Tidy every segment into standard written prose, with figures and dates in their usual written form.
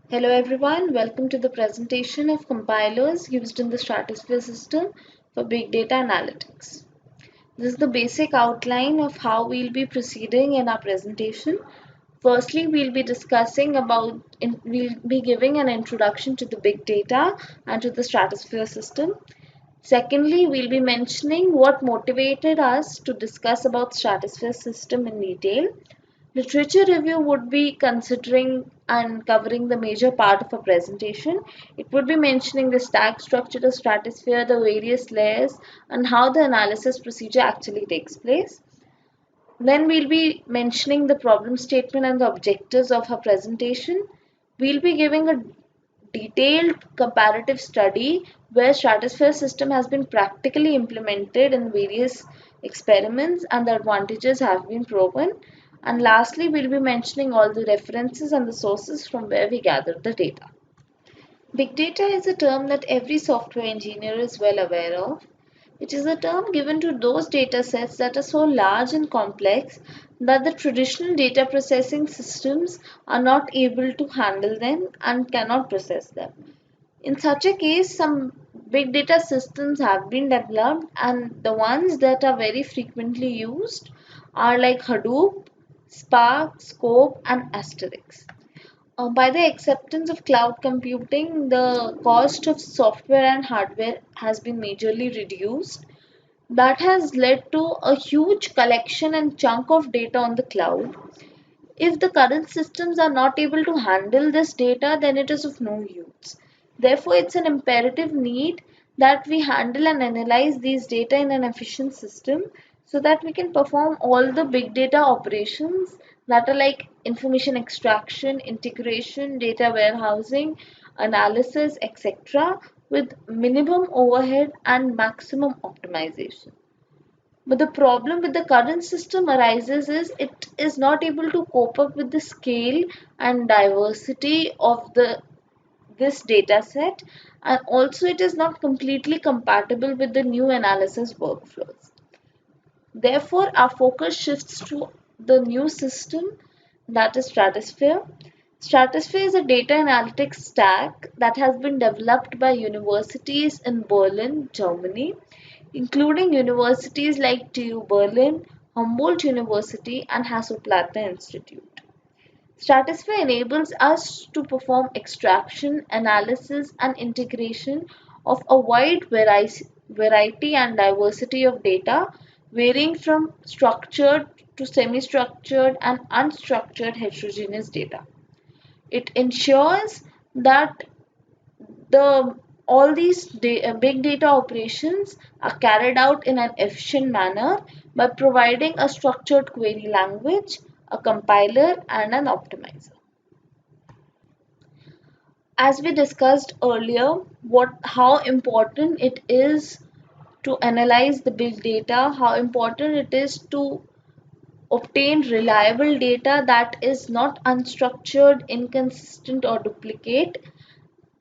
Hello everyone, welcome to the presentation of compilers used in the Stratosphere system for big data analytics. This is the basic outline of how we'll be proceeding in our presentation. Firstly, we'll be giving an introduction to the big data and to the Stratosphere system. Secondly, we'll be mentioning what motivated us to discuss about Stratosphere system in detail. Literature review would be considering and covering the major part of a presentation. It would be mentioning the stack structure of stratosphere, the various layers, and how the analysis procedure actually takes place. Then we'll be mentioning the problem statement and the objectives of our presentation. We'll be giving a detailed comparative study where stratosphere system has been practically implemented in various experiments and the advantages have been proven. And lastly, we'll be mentioning all the references and the sources from where we gathered the data. Big data is a term that every software engineer is well aware of. It is a term given to those data sets that are so large and complex that the traditional data processing systems are not able to handle them and cannot process them. In such a case, some big data systems have been developed, and the ones that are very frequently used are like Hadoop, Spark, Scope, and Asterix. By the acceptance of cloud computing, the cost of software and hardware has been majorly reduced. That has led to a huge collection and chunk of data on the cloud. If the current systems are not able to handle this data, then it is of no use. Therefore, it's an imperative need that we handle and analyze these data in an efficient system so that we can perform all the big data operations that are like information extraction, integration, data warehousing, analysis, etc., with minimum overhead and maximum optimization. But the problem with the current system arises is it is not able to cope up with the scale and diversity of this data set, and also it is not completely compatible with the new analysis workflows. Therefore, our focus shifts to the new system, that is Stratosphere. Stratosphere is a data analytics stack that has been developed by universities in Berlin, Germany, including universities like TU Berlin, Humboldt University, and Hasso-Plattner Institute. Stratosphere enables us to perform extraction, analysis, and integration of a wide variety and diversity of data, varying from structured to semi-structured and unstructured heterogeneous data. It ensures that the all these big data operations are carried out in an efficient manner by providing a structured query language, a compiler, and an optimizer. As we discussed earlier, how important it is to analyze the big data, how important it is to obtain reliable data that is not unstructured, inconsistent, or duplicate,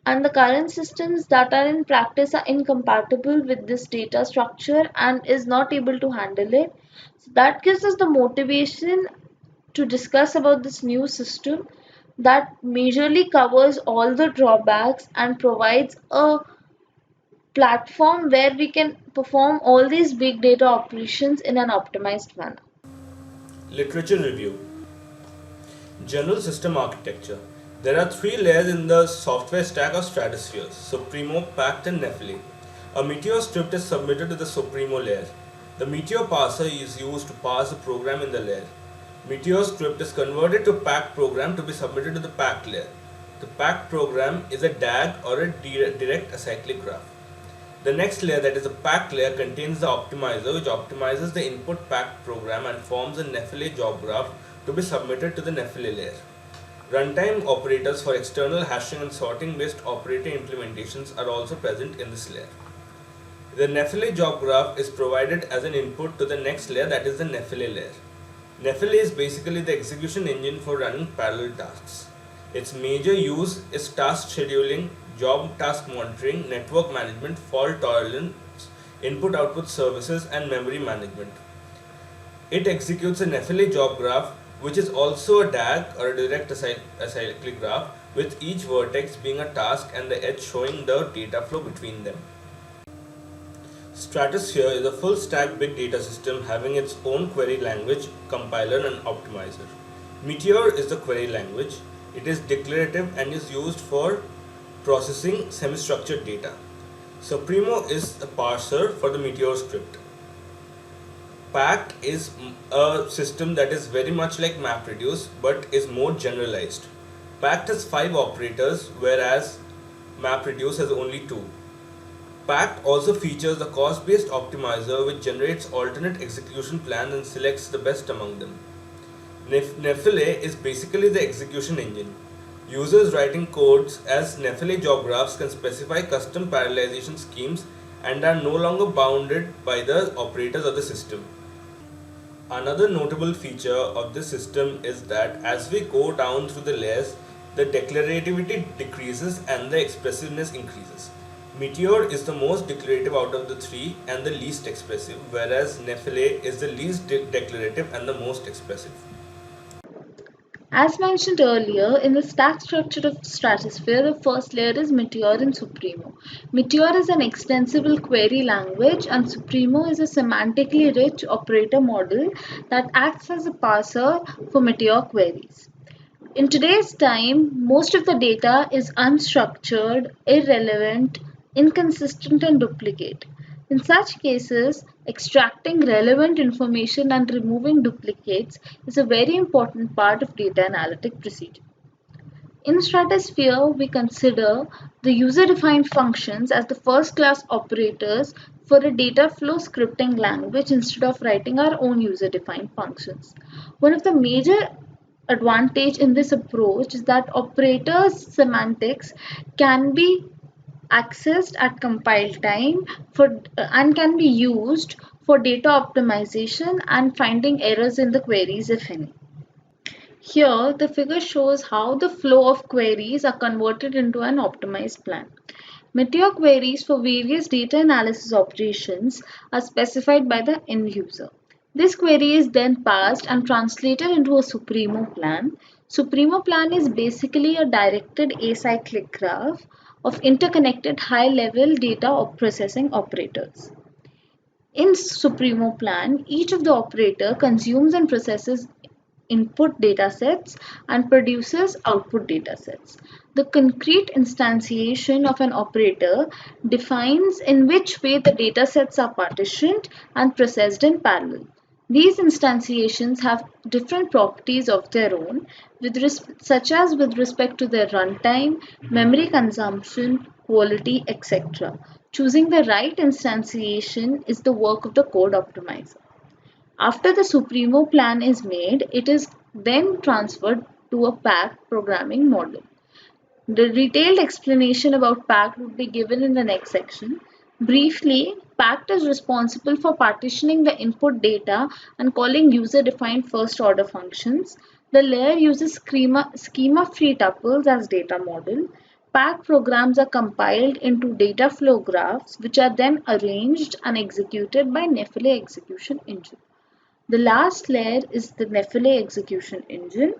and the current systems that are in practice are incompatible with this data structure and is not able to handle it. So that gives us the motivation to discuss about this new system that majorly covers all the drawbacks and provides a platform where we can perform all these big data operations in an optimized manner. Literature review. General system architecture. There are three layers in the software stack of Stratosphere: Sopremo, PACT, and Nephele. A Meteor script is submitted to the Sopremo layer. The Meteor parser is used to parse the program in the layer. Meteor script is converted to PACT program to be submitted to the PACT layer. The PACT program is a DAG or a direct acyclic graph. The next layer, that is the PACT layer, contains the optimizer, which optimizes the input PACT program and forms a Nephele job graph to be submitted to the Nephele layer. Runtime operators for external hashing and sorting based operator implementations are also present in this layer. The Nephele job graph is provided as an input to the next layer, that is the Nephele layer. Nephele is basically the execution engine for running parallel tasks. Its major use is task scheduling, job task monitoring, network management, fault tolerance, input-output services, and memory management. It executes a Nephele job graph, which is also a DAG or a direct acyclic graph, with each vertex being a task and the edge showing the data flow between them. Stratosphere is a full stack big data system having its own query language, compiler, and optimizer. Meteor is the query language. It is declarative and is used for processing semi-structured data. Sopremo is a parser for the Meteor script. PACT is a system that is very much like MapReduce but is more generalized. PACT has 5 operators whereas MapReduce has only 2. PACT also features a cost-based optimizer which generates alternate execution plans and selects the best among them. Nephele is basically the execution engine. Users writing codes as Nephele job graphs can specify custom parallelization schemes and are no longer bounded by the operators of the system. Another notable feature of this system is that as we go down through the layers, the declarativity decreases and the expressiveness increases. Meteor is the most declarative out of the 3 and the least expressive, whereas Nephele is the least declarative and the most expressive. As mentioned earlier, in the stack structure of Stratosphere, the first layer is Meteor and Sopremo. Meteor is an extensible query language and Sopremo is a semantically rich operator model that acts as a parser for Meteor queries. In today's time, most of the data is unstructured, irrelevant, inconsistent, and duplicate. In such cases, extracting relevant information and removing duplicates is a very important part of data analytic procedure. In Stratosphere, we consider the user-defined functions as the first-class operators for a data flow scripting language instead of writing our own user-defined functions. One of the major advantage in this approach is that operators semantics can be accessed at compile time and can be used for data optimization and finding errors in the queries if any. Here, the figure shows how the flow of queries are converted into an optimized plan. Meteor queries for various data analysis operations are specified by the end user. This query is then passed and translated into a Sopremo plan. Sopremo plan is basically a directed acyclic graph of interconnected high-level data processing operators. In Sopremo plan, each of the operator consumes and processes input datasets and produces output datasets. The concrete instantiation of an operator defines in which way the datasets are partitioned and processed in parallel. These instantiations have different properties of their own, such as with respect to their runtime, memory consumption, quality, etc. Choosing the right instantiation is the work of the code optimizer. After the Sopremo plan is made, it is then transferred to a PACT programming model. The detailed explanation about PACT would be given in the next section. Briefly, PACT is responsible for partitioning the input data and calling user-defined first-order functions. The layer uses schema-free tuples as data model. PACT programs are compiled into data flow graphs, which are then arranged and executed by Nephele execution engine. The last layer is the Nephele execution engine.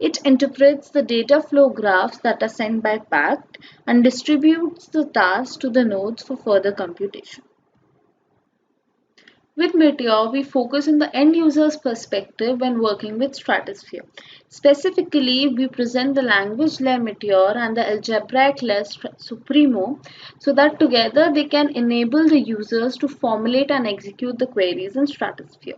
It interprets the data flow graphs that are sent by PACT and distributes the tasks to the nodes for further computation. With Meteor, we focus on the end user's perspective when working with Stratosphere. Specifically, we present the language layer Meteor and the algebraic layer Sopremo so that together they can enable the users to formulate and execute the queries in Stratosphere.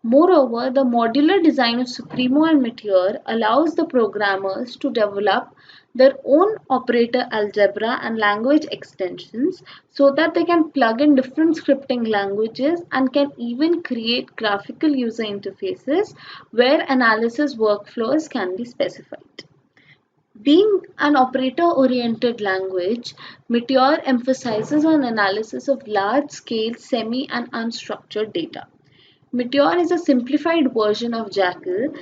Moreover, the modular design of Sopremo and Meteor allows the programmers to develop their own operator algebra and language extensions so that they can plug in different scripting languages and can even create graphical user interfaces where analysis workflows can be specified. Being an operator-oriented language, Meteor emphasizes on analysis of large-scale semi and unstructured data. Meteor is a simplified version of Jackal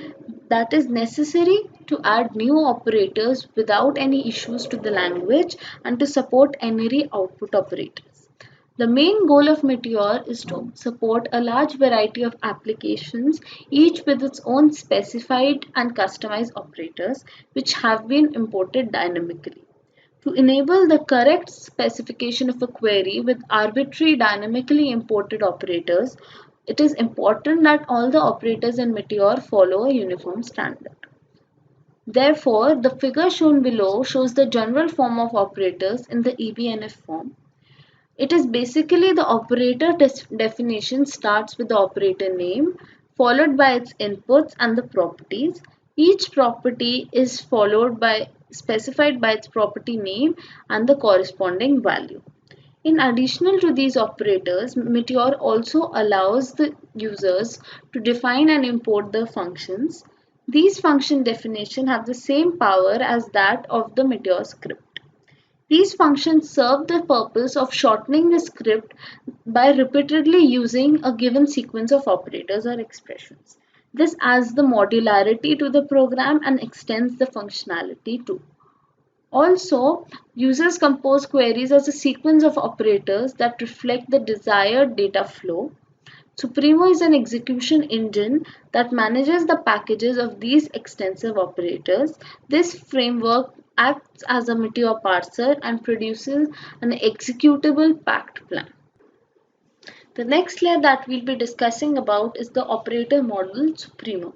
that is necessary to add new operators without any issues to the language and to support n-ary output operators. The main goal of Meteor is to support a large variety of applications, each with its own specified and customized operators, which have been imported dynamically. To enable the correct specification of a query with arbitrary dynamically imported operators, it is important that all the operators in Meteor follow a uniform standard. Therefore, the figure shown below shows the general form of operators in the EBNF form. It is basically the operator definition starts with the operator name, followed by its inputs and the properties. Each property is followed by specified by its property name and the corresponding value. In addition to these operators, Meteor also allows the users to define and import the functions. These function definitions have the same power as that of the Meteor script. These functions serve the purpose of shortening the script by repeatedly using a given sequence of operators or expressions. This adds the modularity to the program and extends the functionality too. Also, users compose queries as a sequence of operators that reflect the desired data flow. Sopremo is an execution engine that manages the packages of these extensive operators. This framework acts as a Meteor parser and produces an executable PACT plan. The next layer that we'll be discussing about is the operator model Sopremo.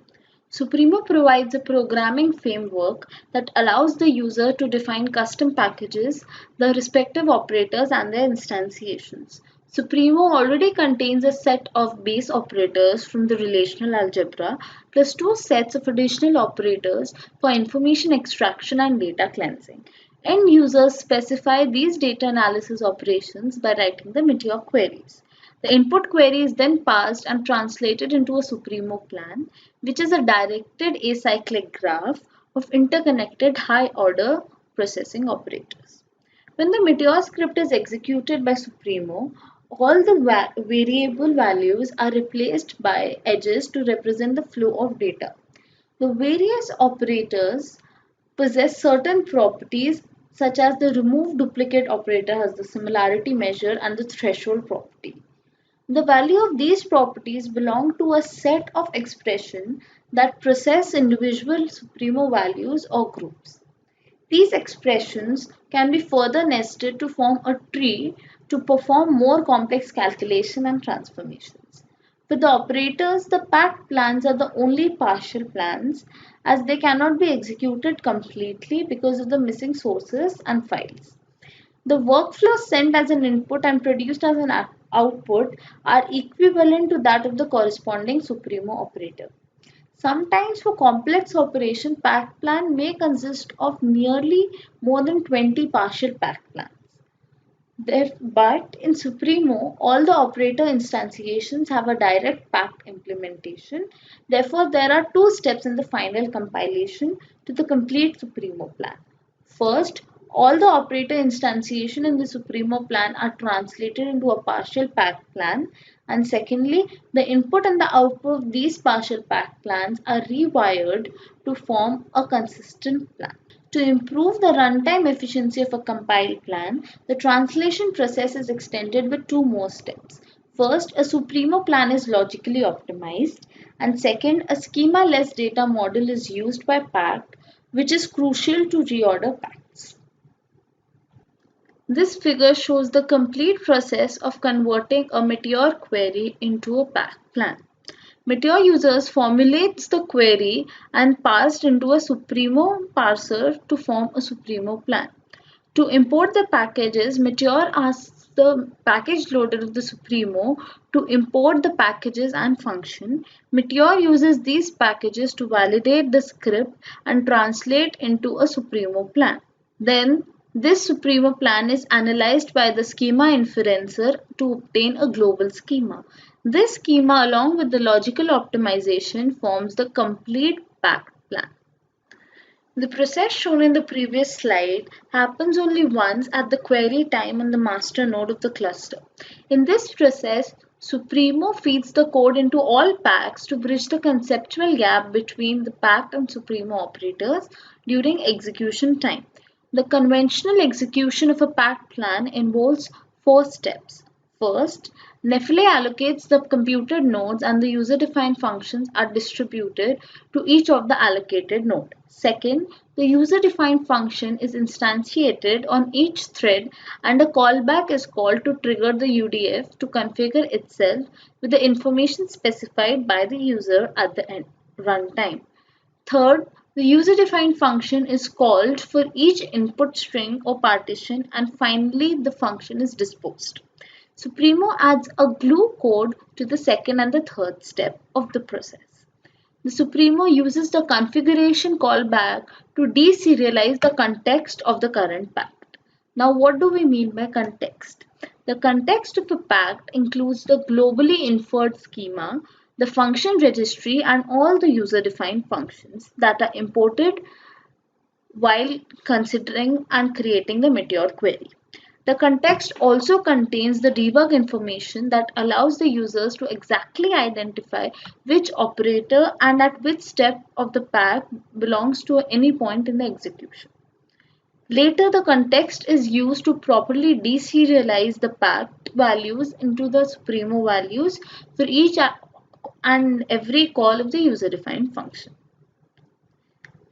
Sopremo provides a programming framework that allows the user to define custom packages, the respective operators and their instantiations. Sopremo already contains a set of base operators from the relational algebra plus two sets of additional operators for information extraction and data cleansing. End users specify these data analysis operations by writing the Meteor queries. The input query is then passed and translated into a Sopremo plan, which is a directed acyclic graph of interconnected high-order processing operators. When the Meteor script is executed by Sopremo, all the variable values are replaced by edges to represent the flow of data. The various operators possess certain properties such as the remove duplicate operator has the similarity measure and the threshold property. The value of these properties belong to a set of expressions that process individual Sopremo values or groups. These expressions can be further nested to form a tree to perform more complex calculation and transformations. For the operators, the PACT plans are the only partial plans as they cannot be executed completely because of the missing sources and files. The workflow sent as an input and produced as an output are equivalent to that of the corresponding Sopremo operator. Sometimes for complex operation, PACT plan may consist of nearly more than 20 partial PACT plans. But in Sopremo, all the operator instantiations have a direct PACT implementation. Therefore, there are two steps in the final compilation to the complete Sopremo plan. First, all the operator instantiation in the Sopremo plan are translated into a partial PACT plan, and secondly, the input and the output of these partial PACT plans are rewired to form a consistent plan. To improve the runtime efficiency of a compiled plan, the translation process is extended with two more steps. First, a Sopremo plan is logically optimized, and second, a schema-less data model is used by PACT, which is crucial to reorder PACTs. This figure shows the complete process of converting a Meteor query into a PACT plan. Meteor users formulates the query and passed into a Sopremo parser to form a Sopremo plan. To import the packages, Meteor asks the package loader of the Sopremo to import the packages and function. Meteor uses these packages to validate the script and translate into a Sopremo plan. Then, this Sopremo plan is analyzed by the schema inferencer to obtain a global schema. This schema, along with the logical optimization, forms the complete PACT plan. The process shown in the previous slide happens only once at the query time on the master node of the cluster. In this process, Sopremo feeds the code into all PACTs to bridge the conceptual gap between the PACT and Sopremo operators during execution time. The conventional execution of a PACT plan involves four steps. First, Nephele allocates the computed nodes and the user-defined functions are distributed to each of the allocated node. Second, the user-defined function is instantiated on each thread and a callback is called to trigger the UDF to configure itself with the information specified by the user at the end runtime. Third, the user-defined function is called for each input string or partition, and finally the function is disposed. Sopremo adds a glue code to the second and the third step of the process. The Sopremo uses the configuration callback to deserialize the context of the current pact. Now, what do we mean by context? The context of a pact includes the globally inferred schema, the function registry, and all the user-defined functions that are imported while considering and creating the Meteor query. The context also contains the debug information that allows the users to exactly identify which operator and at which step of the pact belongs to any point in the execution. Later, the context is used to properly deserialize the pact values into the Sopremo values for each and every call of the user-defined function.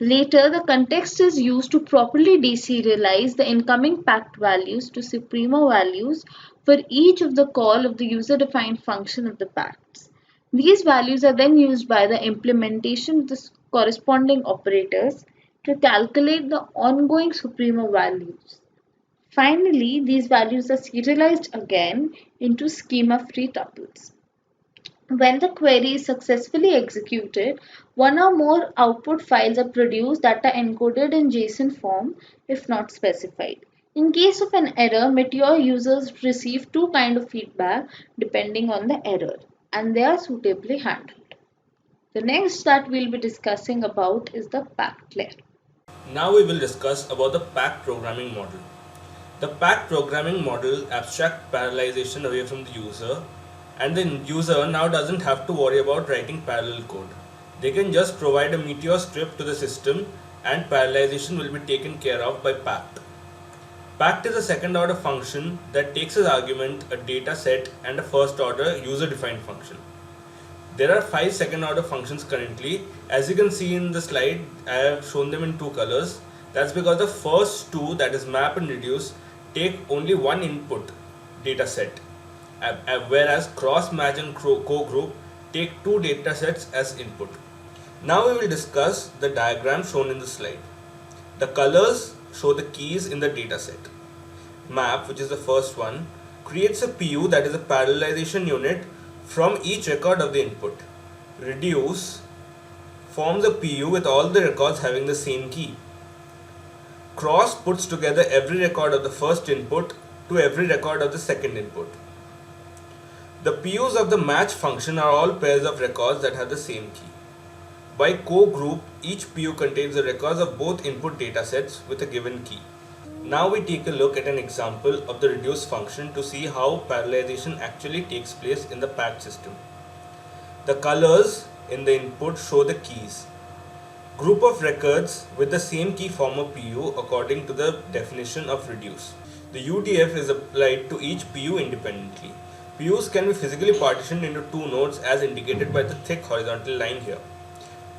Later, the context is used to properly deserialize the incoming pact values to Sopremo values for each of the call of the user-defined function of the pacts. These values are then used by the implementation of the corresponding operators to calculate the ongoing Sopremo values. Finally, these values are serialized again into schema-free tuples. When the query is successfully executed, one or more output files are produced that are encoded in JSON form if not specified. In case of an error, Meteor users receive two kinds of feedback depending on the error, and they are suitably handled. The next that we'll be discussing about is the PACT layer. Now we will discuss about the PACT programming model. The PACT programming model abstracts parallelization away from the user, and the user now doesn't have to worry about writing parallel code. They can just provide a Meteor script to the system and parallelization will be taken care of by PACT. PACT is a second order function that takes as argument a data set and a first order user defined function. There are 5 second order functions currently. As you can see in the slide, I have shown them in 2 colors. That's because the first 2, that is map and reduce, take only one input data set, whereas cross, match and co-group take 2 data sets as input. Now we will discuss the diagram shown in the slide. The colors show the keys in the data set. Map, which is the first one, creates a PU, that is a parallelization unit, from each record of the input. Reduce forms a PU with all the records having the same key. Cross puts together every record of the first input to every record of the second input. The PUs of the match function are all pairs of records that have the same key. By co-group, each PU contains the records of both input datasets with a given key. Now we take a look at an example of the reduce function to see how parallelization actually takes place in the PACT system. The colors in the input show the keys. Group of records with the same key form a PU according to the definition of reduce. The UDF is applied to each PU independently. PUs can be physically partitioned into 2 nodes as indicated by the thick horizontal line here.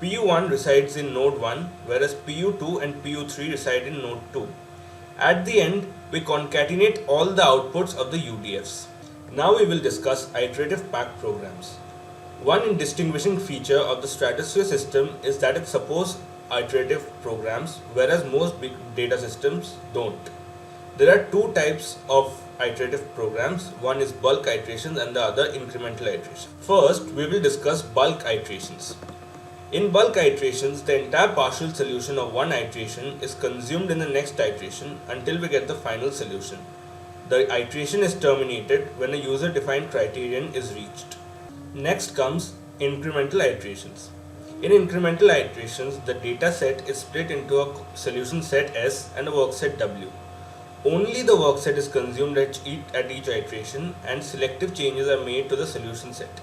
PU1 resides in node 1, whereas PU2 and PU3 reside in node 2. At the end, we concatenate all the outputs of the UDFs. Now we will discuss iterative PACT programs. One distinguishing feature of the Stratosphere system is that it supports iterative programs, whereas most big data systems don't. There are 2 types of iterative programs. One is bulk iterations and the other incremental iterations. First, we will discuss bulk iterations. In bulk iterations, the entire partial solution of one iteration is consumed in the next iteration until we get the final solution. The iteration is terminated when a user-defined criterion is reached. Next comes incremental iterations. In incremental iterations, the data set is split into a solution set S and a work set W. Only the work set is consumed at each iteration and selective changes are made to the solution set.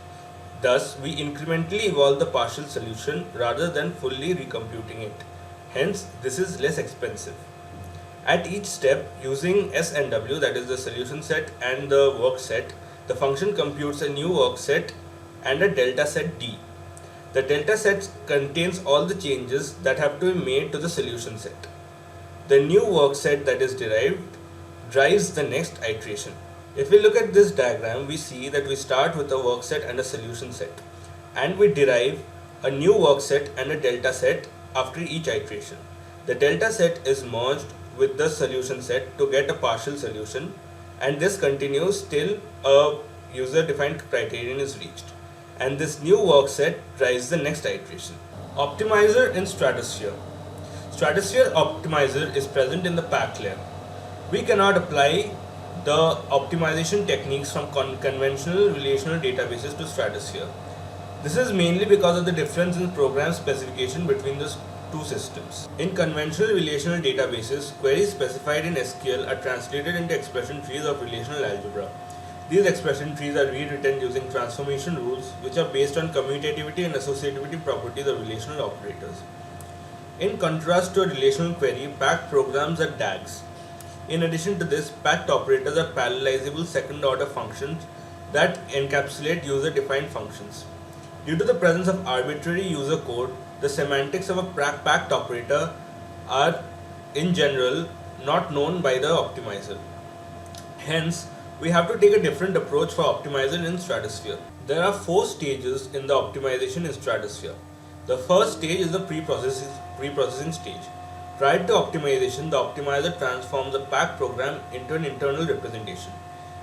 Thus, we incrementally evolve the partial solution rather than fully recomputing it. Hence, this is less expensive. At each step, using S and W, that is the solution set and the work set, the function computes a new work set and a delta set D. The delta set contains all the changes that have to be made to the solution set. The new work set that is derived drives the next iteration. If we look at this diagram, we see that we start with a work set and a solution set, and we derive a new work set and a delta set after each iteration. The delta set is merged with the solution set to get a partial solution, and this continues till a user-defined criterion is reached. And this new work set drives the next iteration. Optimizer in Stratosphere. Stratosphere optimizer is present in the PACT layer. We cannot apply the optimization techniques from conventional relational databases to Stratosphere. This is mainly because of the difference in program specification between the two systems. In conventional relational databases, queries specified in SQL are translated into expression trees of relational algebra. These expression trees are rewritten using transformation rules, which are based on commutativity and associativity properties of relational operators. In contrast to a relational query, PACT programs are DAGs. In addition to this, PACT operators are parallelizable second-order functions that encapsulate user-defined functions. Due to the presence of arbitrary user code, the semantics of a PACT operator are, in general, not known by the optimizer. Hence, we have to take a different approach for optimizer in Stratosphere. There are 4 stages in the optimization in Stratosphere. The first stage is the pre-processing stage. Prior to optimization, the optimizer transforms the PACT program into an internal representation.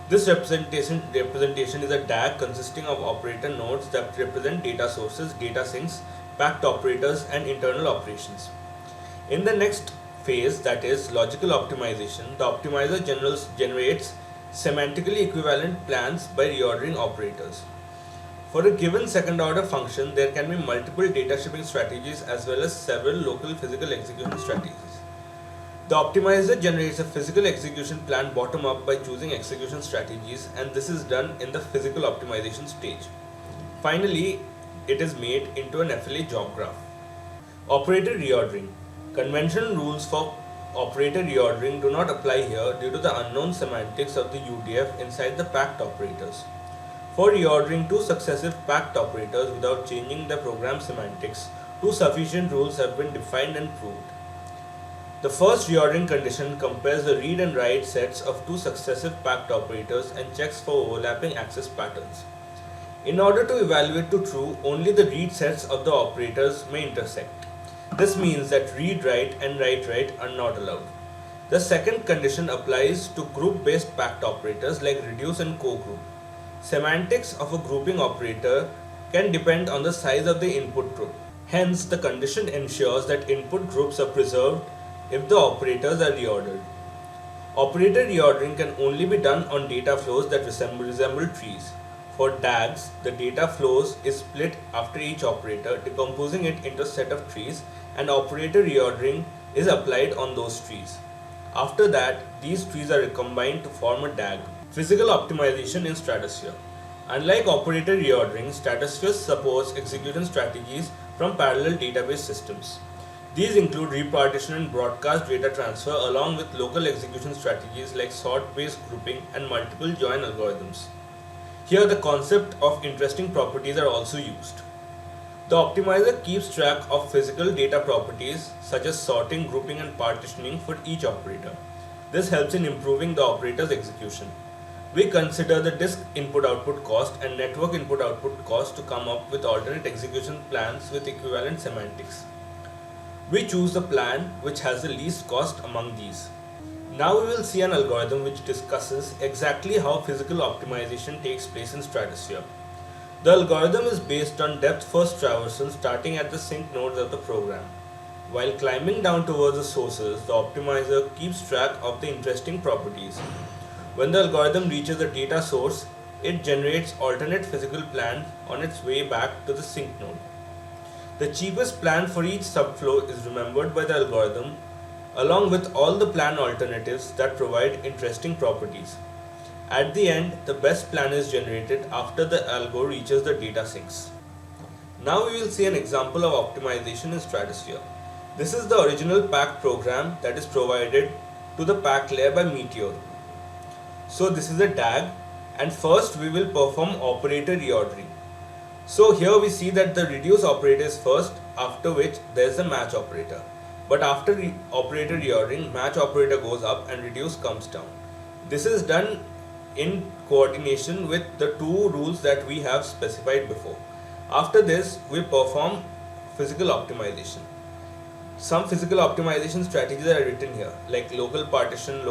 This representation is a DAG consisting of operator nodes that represent data sources, data sinks, PACT operators, and internal operations. In the next phase, that is logical optimization, the optimizer generates semantically equivalent plans by reordering operators. For a given second order function, there can be multiple data shipping strategies as well as several local physical execution strategies. The optimizer generates a physical execution plan bottom up by choosing execution strategies, and this is done in the physical optimization stage. Finally, it is made into a Nephele job graph. Operator reordering. Conventional rules for operator reordering do not apply here due to the unknown semantics of the UDF inside the PACT operators. For reordering 2 successive PACT operators without changing the program semantics, 2 sufficient rules have been defined and proved. The first reordering condition compares the read and write sets of 2 successive PACT operators and checks for overlapping access patterns. In order to evaluate to true, only the read sets of the operators may intersect. This means that read-write and write-write are not allowed. The second condition applies to group-based PACT operators like reduce and co-group. Semantics of a grouping operator can depend on the size of the input group. Hence, the condition ensures that input groups are preserved if the operators are reordered. Operator reordering can only be done on data flows that resemble trees. For DAGs, the data flows is split after each operator, decomposing it into a set of trees, and operator reordering is applied on those trees. After that, these trees are recombined to form a DAG. Physical optimization in Stratosphere. Unlike operator reordering, Stratosphere supports execution strategies from parallel database systems. These include repartition and broadcast data transfer along with local execution strategies like sort-based grouping and multiple join algorithms. Here the concept of interesting properties are also used. The optimizer keeps track of physical data properties such as sorting, grouping and partitioning for each operator. This helps in improving the operator's execution. We consider the disk input-output cost and network input-output cost to come up with alternate execution plans with equivalent semantics. We choose the plan which has the least cost among these. Now we will see an algorithm which discusses exactly how physical optimization takes place in Stratosphere. The algorithm is based on depth-first traversal starting at the sink nodes of the program. While climbing down towards the sources, the optimizer keeps track of the interesting properties. When the algorithm reaches the data source, it generates alternate physical plans on its way back to the sink node. The cheapest plan for each subflow is remembered by the algorithm along with all the plan alternatives that provide interesting properties. At the end, the best plan is generated after the algo reaches the data sinks. Now we will see an example of optimization in Stratosphere. This is the original PACT program that is provided to the PACT layer by Meteor. So this is a DAG And first we will perform operator reordering. So here we see that the reduce operator is first, after which there is the match operator. But after operator reordering, match operator goes up and reduce comes down. This is done in coordination with the two rules that we have specified before. After this, we perform physical optimization. Some physical optimization strategies are written here, like local partition,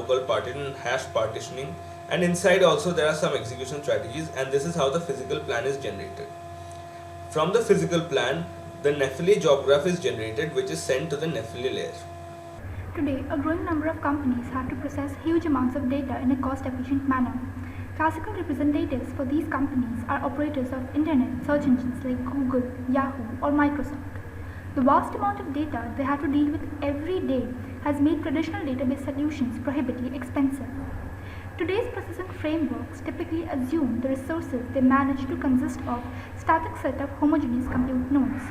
hash partitioning, and inside also there are some execution strategies, and this is how the physical plan is generated. From the physical plan, the Nephele job graph is generated, which is sent to the Nephele layer. Today, a growing number of companies have to process huge amounts of data in a cost-efficient manner. Classical representatives for these companies are operators of internet search engines like Google, Yahoo, or Microsoft. The vast amount of data they have to deal with every day has made traditional database solutions prohibitively expensive. Today's processing frameworks typically assume the resources they manage to consist of static set of homogeneous compute nodes.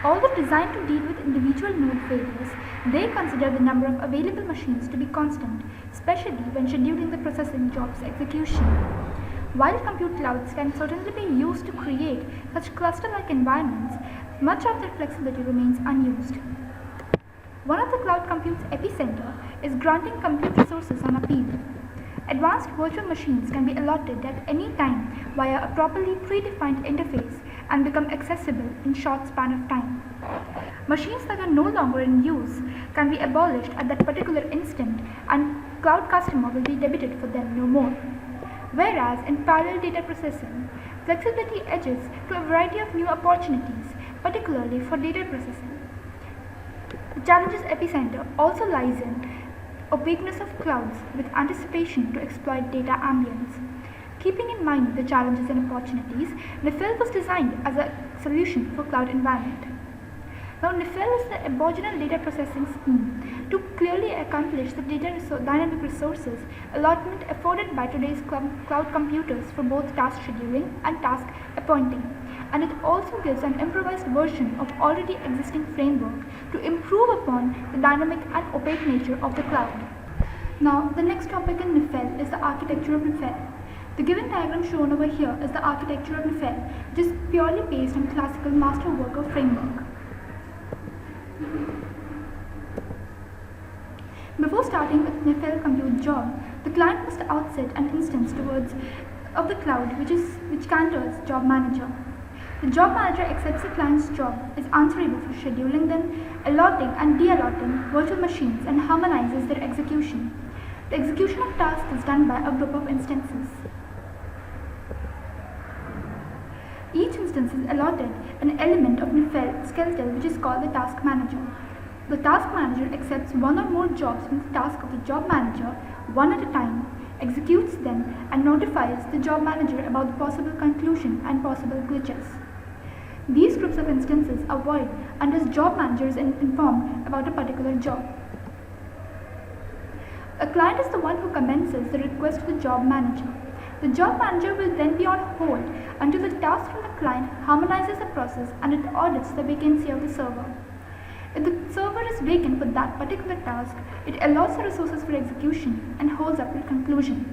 Although designed to deal with individual node failures, they consider the number of available machines to be constant, especially when scheduling the processing job's execution. While compute clouds can certainly be used to create such cluster-like environments, much of their flexibility remains unused. One of the cloud compute's epicenter is granting compute resources on appeal. Advanced virtual machines can be allotted at any time via a properly predefined interface and become accessible in short span of time. Machines that are no longer in use can be abolished at that particular instant, and cloud customer will be debited for them no more. Whereas in parallel data processing, flexibility edges to a variety of new opportunities, particularly for data processing. The challenge's epicenter also lies in opaqueness of clouds with anticipation to exploit data ambience. Keeping in mind the challenges and opportunities, Nephele was designed as a solution for cloud environment. Now, Nephele is the aboriginal data processing scheme to clearly accomplish the dynamic resources allotment afforded by today's cloud computers for both task scheduling and task appointing. And it also gives an improvised version of already existing framework to improve upon the dynamic and opaque nature of the cloud. Now, the next topic in Nephele is the architecture of Nephele. The given diagram shown over here is the architecture of Nephele, which is purely based on classical master worker framework. Before starting a Nephele compute job, the client must outset an instance of the cloud which canters job manager. The job manager accepts the client's job, is answerable for scheduling them, allotting and de-allotting virtual machines, and harmonizes their execution. The execution of tasks is done by a group of instances. Each instance is allotted an element of Nephele skeleton which is called the task manager. The task manager accepts one or more jobs from the task of the job manager one at a time, executes them, and notifies the job manager about the possible conclusion and possible glitches. These groups of instances are void unless job manager is informed about a particular job. A client is the one who commences the request to the job manager. The job manager will then be on hold until the task from the client harmonizes the process and it audits the vacancy of the server. If the server is vacant for that particular task, it allots the resources for execution and holds up the conclusion.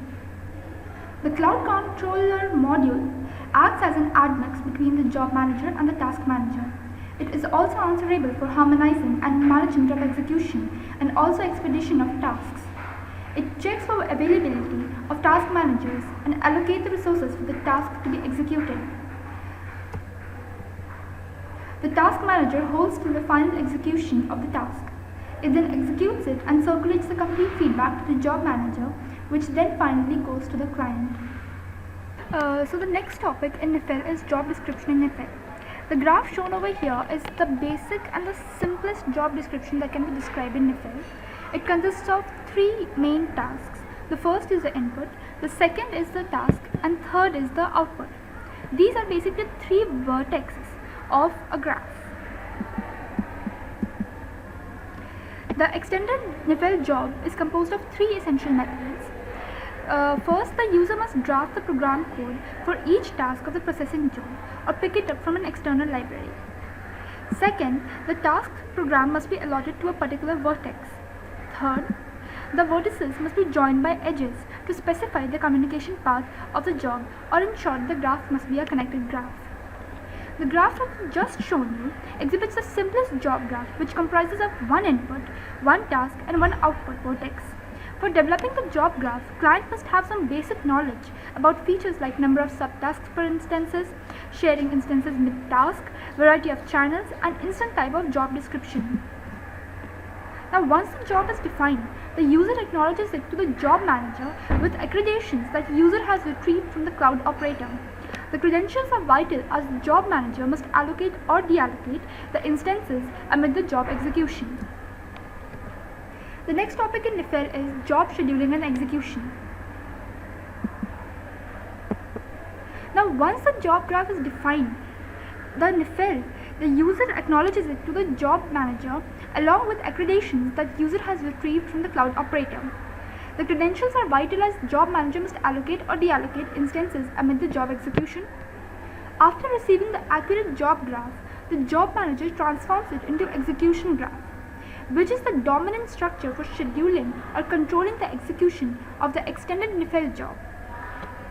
The cloud controller module acts as an admix between the job manager and the task manager. It is also answerable for harmonizing and management of execution and also expedition of tasks. It checks for availability of task managers and allocates the resources for the task to be executed. The task manager holds till the final execution of the task. It then executes it and circulates the complete feedback to the job manager, which then finally goes to the client. So the next topic in Nephele is job description in Nephele. The graph shown over here is the basic and the simplest job description that can be described in Nephele. It consists of three main tasks. The first is the input, the second is the task, and third is the output. These are basically three vertices of a graph. The extended Nephele job is composed of three essential methods. First, the user must draft the program code for each task of the processing job or pick it up from an external library. Second, the task program must be allotted to a particular vertex. Third, The vertices must be joined by edges to specify the communication path of the job, or in short, the graph must be a connected graph. The graph I've just shown you exhibits the simplest job graph, which comprises of one input, one task, and one output vertex. For developing the job graph, client must have some basic knowledge about features like number of subtasks per instances, sharing instances mid-task, variety of channels, and instant type of job description. Now once the job is defined, the user acknowledges it to the job manager with accreditations that user has retrieved from the cloud operator. The credentials are vital as the job manager must allocate or deallocate the instances amid the job execution. The next topic in Nephele is job scheduling and execution. Now once the job graph is defined, the Nephele, the user acknowledges it to the job manager along with accreditations that user has retrieved from the cloud operator. The credentials are vital as job manager must allocate or deallocate instances amid the job execution. After receiving the accurate job graph, the job manager transforms it into execution graph, which is the dominant structure for scheduling or controlling the execution of the extended Nephele job.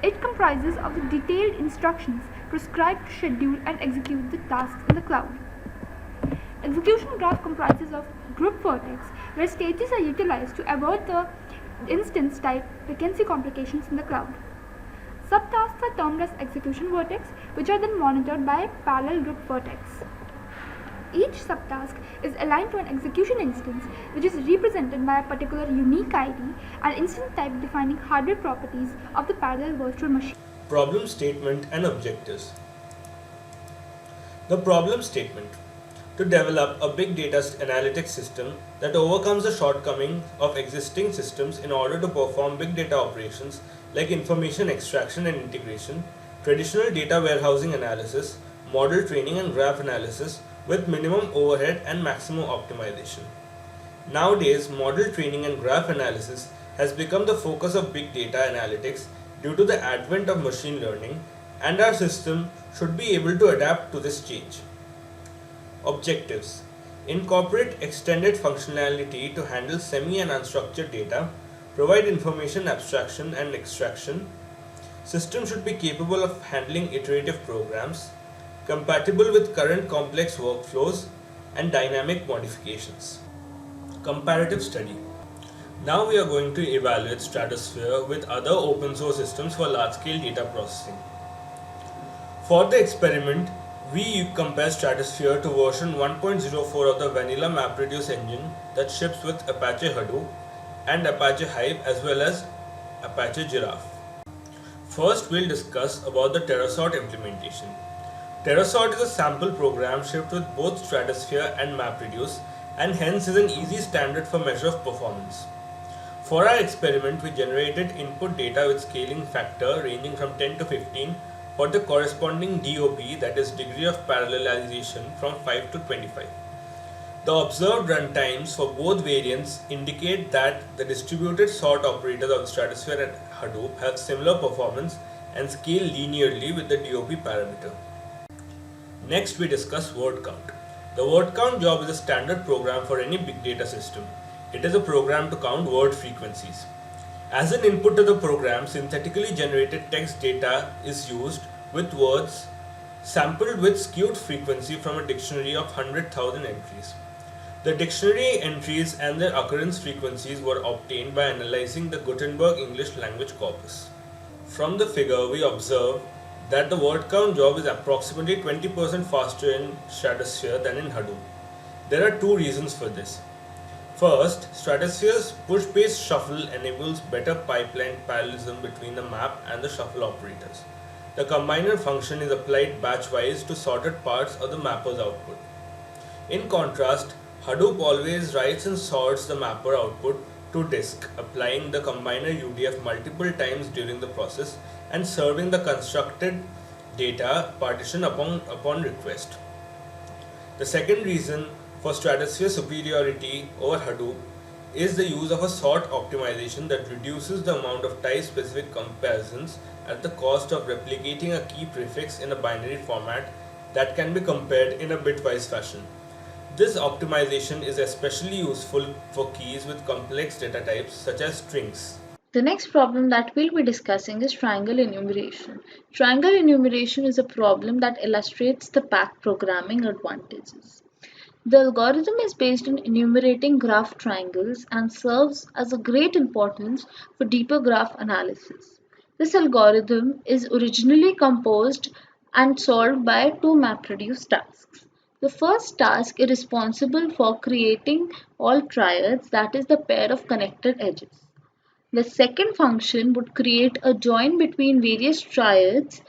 It comprises of the detailed instructions prescribed to schedule and execute the tasks in the cloud. Execution graph comprises of group vertex, where stages are utilized to avoid the instance type vacancy complications in the cloud. Subtasks are termed as execution vertex, which are then monitored by parallel group vertex. Each subtask is aligned to an execution instance, which is represented by a particular unique ID and instance type defining hardware properties of the parallel virtual machine. Problem statement and objectives. The problem statement: to develop a big data analytics system that overcomes the shortcomings of existing systems in order to perform big data operations like information extraction and integration, traditional data warehousing analysis, model training and graph analysis with minimum overhead and maximum optimization. Nowadays, model training and graph analysis has become the focus of big data analytics due to the advent of machine learning, and our system should be able to adapt to this change. Objectives: incorporate extended functionality to handle semi and unstructured data, provide information abstraction and extraction. System should be capable of handling iterative programs, compatible with current complex workflows, and dynamic modifications. Comparative study. Now we are going to evaluate Stratosphere with other open source systems for large-scale data processing. For the experiment, we compare Stratosphere to version 1.04 of the vanilla MapReduce engine that ships with Apache Hadoop and Apache Hive as well as Apache Giraffe. First, we'll discuss about the Terrasort implementation. Terrasort is a sample program shipped with both Stratosphere and MapReduce and hence is an easy standard for measure of performance. For our experiment, we generated input data with scaling factor ranging from 10 to 15 for the corresponding DOP, that is degree of parallelization, from 5 to 25. The observed runtimes for both variants indicate that the distributed sort operators of Stratosphere and Hadoop have similar performance and scale linearly with the DOP parameter. Next, we discuss word count. The word count job is a standard program for any big data system. It is a program to count word frequencies. As an input to the program, synthetically generated text data is used with words sampled with skewed frequency from a dictionary of 100,000 entries. The dictionary entries and their occurrence frequencies were obtained by analyzing the Gutenberg English language corpus. From the figure, we observe that the word count job is approximately 20% faster in Stratosphere than in Hadoop. There are two reasons for this. First, Stratosphere's push-based shuffle enables better pipeline parallelism between the map and the shuffle operators. The combiner function is applied batch-wise to sorted parts of the mapper's output. In contrast, Hadoop always writes and sorts the mapper output to disk, applying the combiner UDF multiple times during the process and serving the constructed data partition upon request. The second reason for Stratosphere superiority over Hadoop is the use of a sort optimization that reduces the amount of type-specific comparisons at the cost of replicating a key prefix in a binary format that can be compared in a bitwise fashion. This optimization is especially useful for keys with complex data types such as strings. The next problem that we'll be discussing is triangle enumeration. Triangle enumeration is a problem that illustrates the PACT programming advantages. The algorithm is based on enumerating graph triangles and serves as a great importance for deeper graph analysis. This algorithm is originally composed and solved by two MapReduce tasks. The first task is responsible for creating all triads, that is the pair of connected edges. The second function would create a join between various triads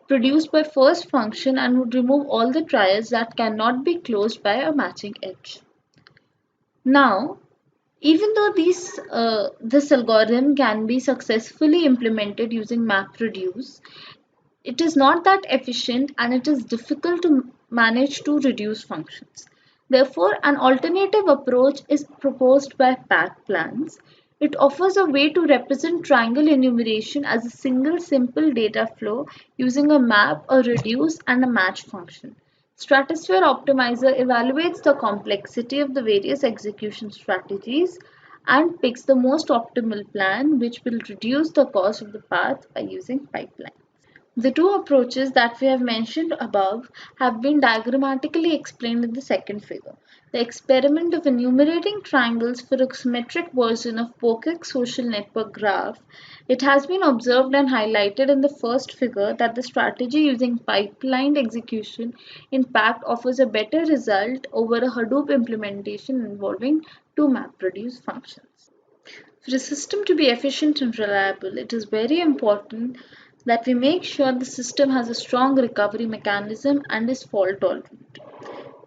produced by first function and would remove all the triads that cannot be closed by a matching edge. Now, even though this algorithm can be successfully implemented using MapReduce, it is not that efficient and it is difficult to manage to reduce functions. Therefore, an alternative approach is proposed by PACT plans. It offers a way to represent triangle enumeration as a single simple data flow using a map, a reduce, and a match function. Stratosphere optimizer evaluates the complexity of the various execution strategies and picks the most optimal plan, which will reduce the cost of the path by using pipelines. The two approaches that we have mentioned above have been diagrammatically explained in the second figure. The experiment of enumerating triangles for a symmetric version of POCEX social network graph, it has been observed and highlighted in the first figure that the strategy using pipelined execution in PACT offers a better result over a Hadoop implementation involving two MapReduce functions. For a system to be efficient and reliable, it is very important that we make sure the system has a strong recovery mechanism and is fault tolerant.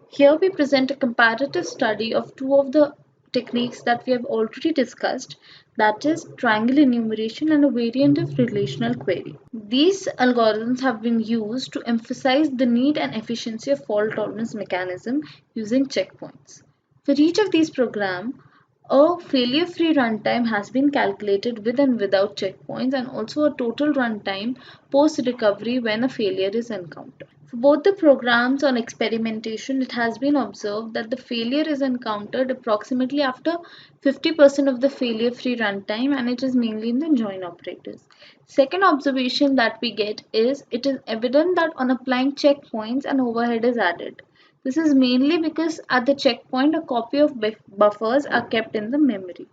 Here we present a comparative study of two of the techniques that we have already discussed, that is triangle enumeration and a variant of relational query. These algorithms have been used to emphasize the need and efficiency of fault tolerance mechanism using checkpoints. For each of these programs, a failure-free runtime has been calculated with and without checkpoints and also a total runtime post-recovery when a failure is encountered. For both the programs on experimentation, it has been observed that the failure is encountered approximately after 50% of the failure-free runtime and it is mainly in the join operators. Second observation that we get is it is evident that on applying checkpoints an overhead is added. This is mainly because at the checkpoint a copy of buffers are kept in the memory.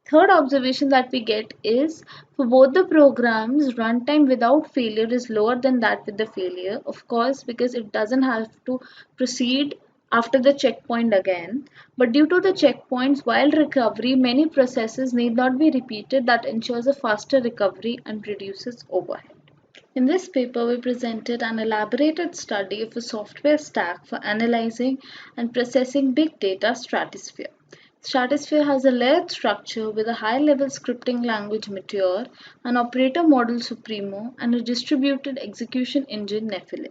Third observation that we get is for both the programs, runtime without failure is lower than that with the failure, of course, because it doesn't have to proceed after the checkpoint again. But due to the checkpoints, while recovery, many processes need not be repeated that ensures a faster recovery and reduces overhead. In this paper, we presented an elaborated study of a software stack for analyzing and processing big data Stratosphere. Stratosphere has a layered structure with a high-level scripting language Meteor, an operator model Sopremo, and a distributed execution engine Nephele.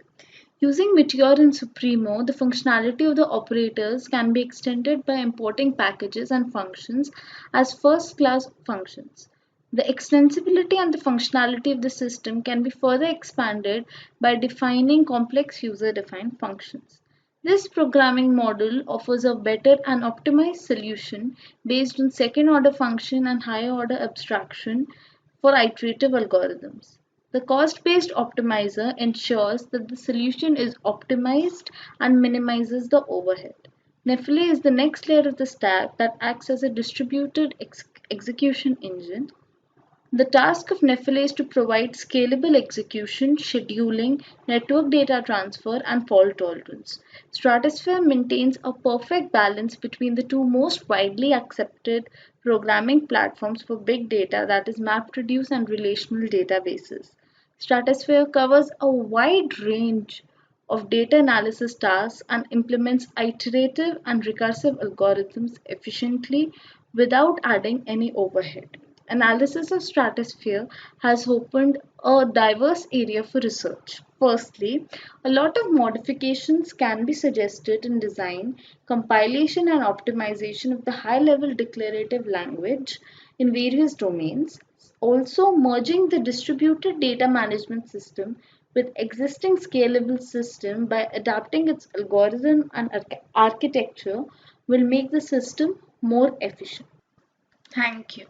Using Meteor and Sopremo, the functionality of the operators can be extended by importing packages and functions as first-class functions. The extensibility and the functionality of the system can be further expanded by defining complex user-defined functions. This programming model offers a better and optimized solution based on second-order function and higher-order abstraction for iterative algorithms. The cost-based optimizer ensures that the solution is optimized and minimizes the overhead. Nephele is the next layer of the stack that acts as a distributed execution engine. The task of Nephele is to provide scalable execution, scheduling, network data transfer, and fault tolerance. Stratosphere maintains a perfect balance between the two most widely accepted programming platforms for big data, that is MapReduce and relational databases. Stratosphere covers a wide range of data analysis tasks and implements iterative and recursive algorithms efficiently without adding any overhead. Analysis of Stratosphere has opened a diverse area for research. Firstly, a lot of modifications can be suggested in design, compilation, and optimization of the high level declarative language in various domains. Also, merging the distributed data management system with existing scalable system by adapting its algorithm and architecture will make the system more efficient. Thank you.